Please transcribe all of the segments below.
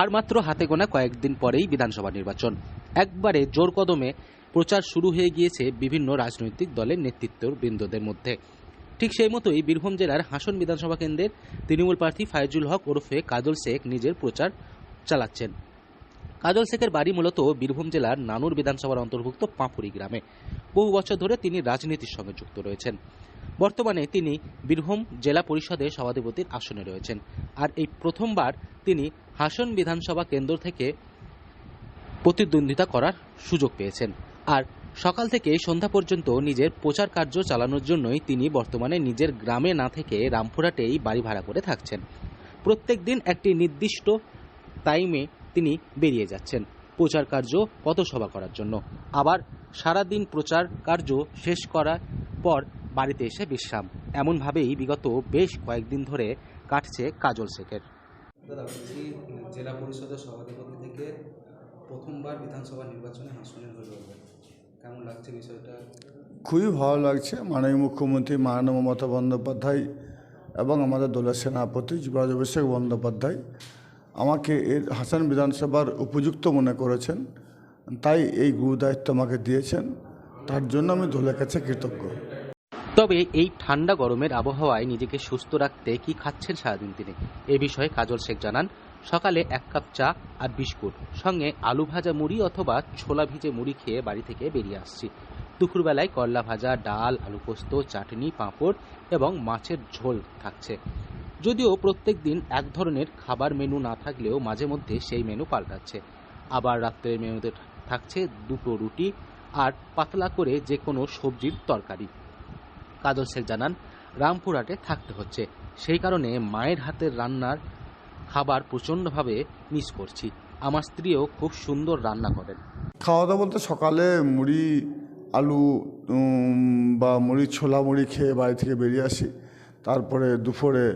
আর মাত্র হাতে গোনা কয়েকদিন পরেই বিধানসভা নির্বাচন। একবারে জোর কদমে প্রচার শুরু হয়ে গিয়েছে বিভিন্ন রাজনৈতিক দলের নেতৃত্ববৃন্দদের মধ্যে। ঠিক সেই মতোই বীরভূম জেলার হাসন বিধানসভা কেন্দ্রের তৃণমূল প্রার্থী ফাইজুল হক ওরফে কাজল শেখ নিজের প্রচার চালাচ্ছেন। কাজল শেখের বাড়ি মূলত বীরভূম জেলার নানুর বিধানসভার অন্তর্ভুক্ত পাঁপুরি গ্রামে। বহু বছর ধরে তিনি রাজনীতির সঙ্গে যুক্ত রয়েছেন। বর্তমানে তিনি বীরভূম জেলা পরিষদের সভাধিপতির আসনে রয়েছেন। আর এই প্রথমবার তিনি হাসন বিধানসভা কেন্দ্র থেকে প্রতিদ্বন্দ্বিতা করার সুযোগ পেয়েছেন। আর সকাল থেকে সন্ধ্যা পর্যন্ত নিজের প্রচার কার্য চালানোর জন্যই তিনি বর্তমানে নিজের গ্রামে না থেকে রামপুরহাটেই বাড়ি ভাড়া করে থাকছেন। প্রত্যেক দিন একটি নির্দিষ্ট টাইমে তিনি বেরিয়ে যাচ্ছেন প্রচার কার্য পথসভা করার জন্য। আবার সারাদিন প্রচার কার্য শেষ করার পর বাড়িতে এসে বিশ্রাম। এমনভাবেই বিগত বেশ কয়েকদিন ধরে কাটছে কাজল শেখের। দাদা বলছি, জেলা পরিষদের সভাধিপতি থেকে প্রথমবার বিধানসভা নির্বাচনে হাসনের হয়ে যাবে, কেমন লাগছে বিষয়টা? খুবই ভালো লাগছে। মাননীয় মুখ্যমন্ত্রী মাননীয় মমতা বন্দ্যোপাধ্যায় এবং আমাদের দলের সেনাপতি যুবরাজ অভিষেক বন্দ্যোপাধ্যায় আমাকে এর হাসান বিধানসভার উপযুক্ত মনে করেছেন, তাই এই গুরুদায়িত্ব আমাকে দিয়েছেন। তার জন্য আমি দলের কাছে কৃতজ্ঞ। তবে এই ঠান্ডা গরমের আবহাওয়ায় নিজেকে সুস্থ রাখতে কি খাচ্ছেন সারাদিন তিনি, এ বিষয়ে কাজল শেখ জানান, সকালে 1 কাপ চা আর বিস্কুট, সঙ্গে আলু ভাজা মুড়ি অথবা ছোলা ভিজে মুড়ি খেয়ে বাড়ি থেকে বেরিয়ে আসছি। দুপুরবেলায় করলা ভাজা, ডাল, আলু পোস্ত, চাটনি, পাঁপড় এবং মাছের ঝোল থাকছে। যদিও প্রত্যেক দিন এক ধরনের খাবার মেনু না থাকলেও মাঝে মধ্যে সেই মেনু পাল্টাচ্ছে। আবার রাত্রের মেনুতে থাকছে 2টো রুটি আর পাতলা করে যে কোনো সবজির তরকারি। কাজল শেখ জানান, রামপুরহাটে থাকতে হচ্ছে, সেই কারণে মায়ের হাতের রান্নার খাবার প্রচণ্ডভাবে মিস করছি। আমার স্ত্রীও খুব সুন্দর রান্না করেন। খাওয়া দাওয়া বলতে সকালে মুড়ি আলু বা মুড়ি ছোলা মুড়ি খেয়ে বাড়ি থেকে বেরিয়ে আসি। তারপরে দুপুরে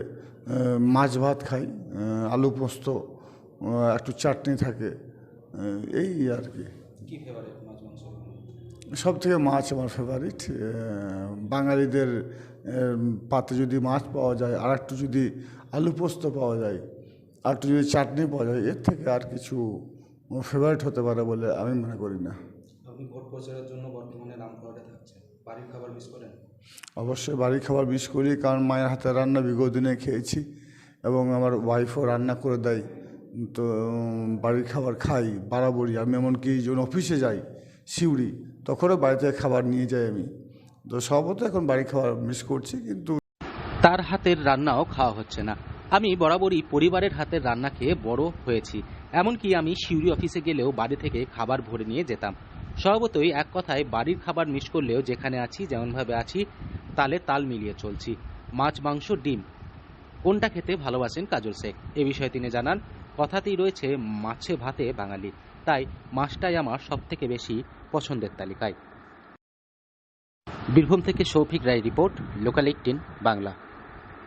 মাছ ভাত খাই, আলু পোস্ত, একটু চাটনি থাকে, এই আর কি। কি ফেভারিট মাছ মাংস? সব থেকে মাছ আমার ফেভারিট। বাঙালিদের পাতে যদি মাছ পাওয়া যায়, আর একটু যদি আলু পোস্ত পাওয়া যায়, আর একটু যদি চাটনি পাওয়া যায়, এর থেকে আর কিছু ফেভারিট হতে পারে বলে আমি মনে করি না। আপনি ভোট প্রচারের জন্য বর্তমানে রামপুরহাটে থাকছেন, বাড়ির খাবার মিস করেন? অবশ্যই বাড়ির খাবার মিস করি, কারণ মায়ের হাতে রান্না বিগত দিনে খেয়েছি এবং আমার ওয়াইফও রান্না করে দেয়, তো বাড়ির খাবার খাই বরাবরই। আমি এমনকি যখন অফিসে যাই সিউড়ি, তখনও বাড়ি থেকে খাবার নিয়ে যাই আমি। তো সবত এখন বাড়ির খাবার মিস করছি, কিন্তু তার হাতের রান্নাও খাওয়া হচ্ছে না। আমি বরাবরই পরিবারের হাতের রান্না খেয়ে বড় হয়েছি। এমনকি আমি সিউড়ি অফিসে গেলেও বাড়ি থেকে খাবার ভরে নিয়ে যেতাম। স্বভাবতই এক কথায় বাড়ির খাবার মিস করলেও যেখানে আছি যেমনভাবে আছি তালে তাল মিলিয়ে চলছি। মাছ, মাংস, ডিম কোনটা খেতে ভালোবাসেন কাজল শেখ, এ বিষয়ে তিনি জানান, কথাতেই রয়েছে মাছে ভাতে বাঙালি, তাই মাছটাই আমার সবথেকে বেশি পছন্দের তালিকায়। বীরভূম থেকে শৌফিক রায় রিপোর্ট, লোকাল 18 বাংলা।